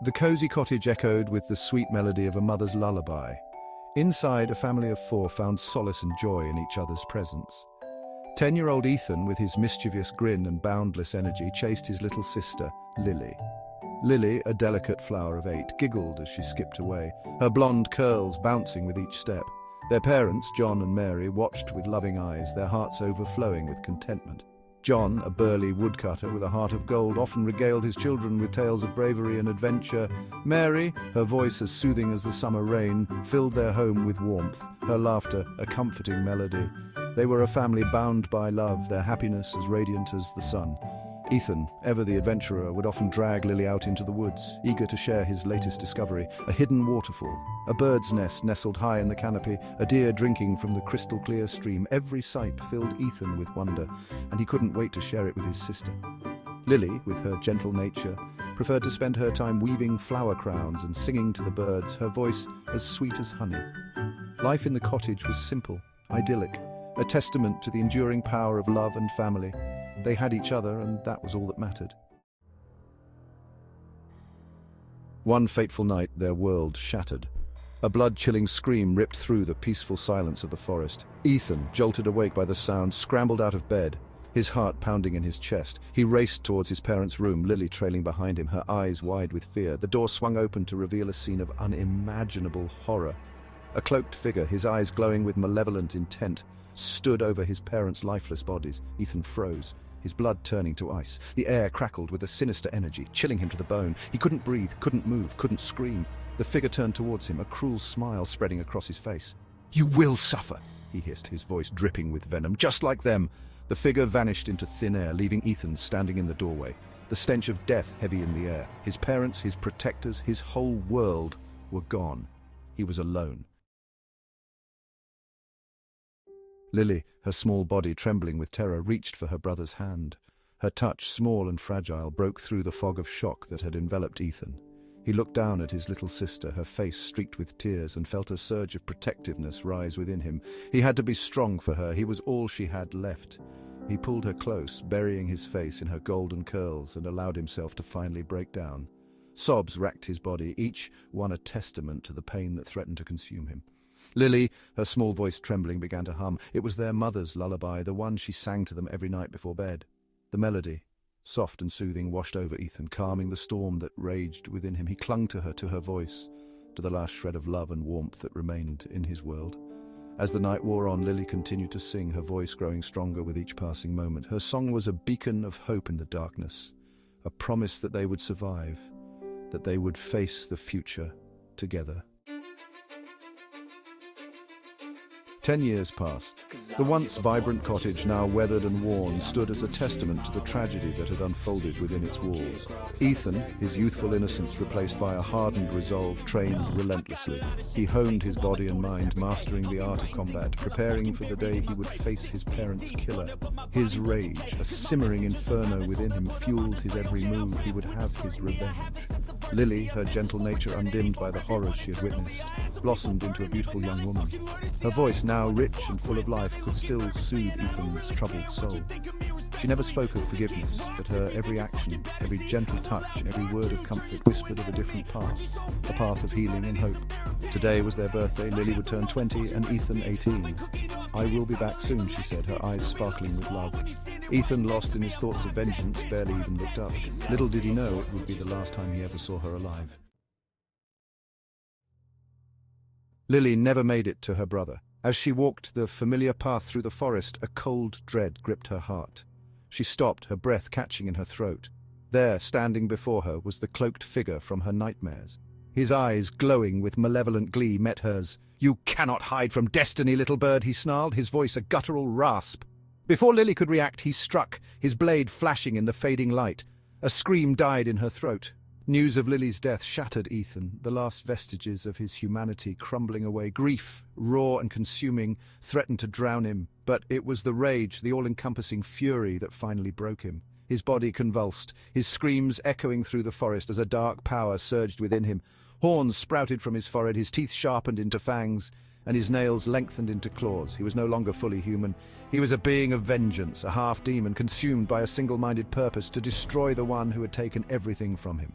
The cozy cottage echoed with the sweet melody of a mother's lullaby. Inside, a family of four found solace and joy in each other's presence. 10-year-old Ethan, with his mischievous grin and boundless energy, chased his little sister, Lily. Lily, a delicate flower of 8, giggled as she skipped away, her blonde curls bouncing with each step. Their parents, John and Mary, watched with loving eyes, their hearts overflowing with contentment. John, a burly woodcutter with a heart of gold, often regaled his children with tales of bravery and adventure. Mary, her voice as soothing as the summer rain, filled their home with warmth, her laughter a comforting melody. They were a family bound by love, their happiness as radiant as the sun. Ethan, ever the adventurer, would often drag Lily out into the woods, eager to share his latest discovery, a hidden waterfall, a bird's nest nestled high in the canopy, a deer drinking from the crystal-clear stream. Every sight filled Ethan with wonder, and he couldn't wait to share it with his sister. Lily, with her gentle nature, preferred to spend her time weaving flower crowns and singing to the birds, her voice as sweet as honey. Life in the cottage was simple, idyllic, a testament to the enduring power of love and family. They had each other, and that was all that mattered. One fateful night, their world shattered. A blood-chilling scream ripped through the peaceful silence of the forest. Ethan, jolted awake by the sound, scrambled out of bed, his heart pounding in his chest. He raced towards his parents' room, Lily trailing behind him, her eyes wide with fear. The door swung open to reveal a scene of unimaginable horror. A cloaked figure, his eyes glowing with malevolent intent, stood over his parents' lifeless bodies. Ethan froze, his blood turning to ice. The air crackled with a sinister energy, chilling him to the bone. He couldn't breathe, couldn't move, couldn't scream. The figure turned towards him, a cruel smile spreading across his face. "You will suffer," he hissed, his voice dripping with venom. "Just like them." The figure vanished into thin air, leaving Ethan standing in the doorway. The stench of death heavy in the air. His parents, his protectors, his whole world were gone. He was alone. Lily, her small body trembling with terror, reached for her brother's hand. Her touch, small and fragile, broke through the fog of shock that had enveloped Ethan. He looked down at his little sister, her face streaked with tears, and felt a surge of protectiveness rise within him. He had to be strong for her. He was all she had left. He pulled her close, burying his face in her golden curls, and allowed himself to finally break down. Sobs racked his body, each one a testament to the pain that threatened to consume him. Lily, her small voice trembling, began to hum. It was their mother's lullaby, the one she sang to them every night before bed. The melody, soft and soothing, washed over Ethan, calming the storm that raged within him. He clung to her, to her voice, to the last shred of love and warmth that remained in his world. As the night wore on, Lily continued to sing, her voice growing stronger with each passing moment. Her song was a beacon of hope in the darkness, a promise that they would survive, that they would face the future together. 10 years passed. The once vibrant cottage, now weathered and worn, stood as a testament to the tragedy that had unfolded within its walls. Ethan, his youthful innocence replaced by a hardened resolve, trained relentlessly. He honed his body and mind, mastering the art of combat, preparing for the day he would face his parents' killer. His rage, a simmering inferno within him, fueled his every move. He would have his revenge. Lily, her gentle nature undimmed by the horrors she had witnessed, blossomed into a beautiful young woman. Her voice, now rich and full of life, could still soothe Ethan's troubled soul. She never spoke of forgiveness, but her every action, every gentle touch, every word of comfort whispered of a different path, a path of healing and hope. Today was their birthday. Lily would turn 20 and Ethan 18. "I will be back soon," she said, her eyes sparkling with love. Ethan, lost in his thoughts of vengeance, barely even looked up. Little did he know it would be the last time he ever saw her alive. Lily never made it to her brother. As she walked the familiar path through the forest, a cold dread gripped her heart. She stopped, her breath catching in her throat. There, standing before her, was the cloaked figure from her nightmares. His eyes, glowing with malevolent glee, met hers. "You cannot hide from destiny, little bird," he snarled, his voice a guttural rasp. Before Lily could react, he struck, his blade flashing in the fading light. A scream died in her throat. News of Lily's death shattered Ethan, the last vestiges of his humanity crumbling away. Grief, raw and consuming, threatened to drown him, but it was the rage, the all-encompassing fury that finally broke him. His body convulsed, his screams echoing through the forest as a dark power surged within him. Horns sprouted from his forehead, his teeth sharpened into fangs, and his nails lengthened into claws. He was no longer fully human. He was a being of vengeance, a half-demon consumed by a single-minded purpose to destroy the one who had taken everything from him.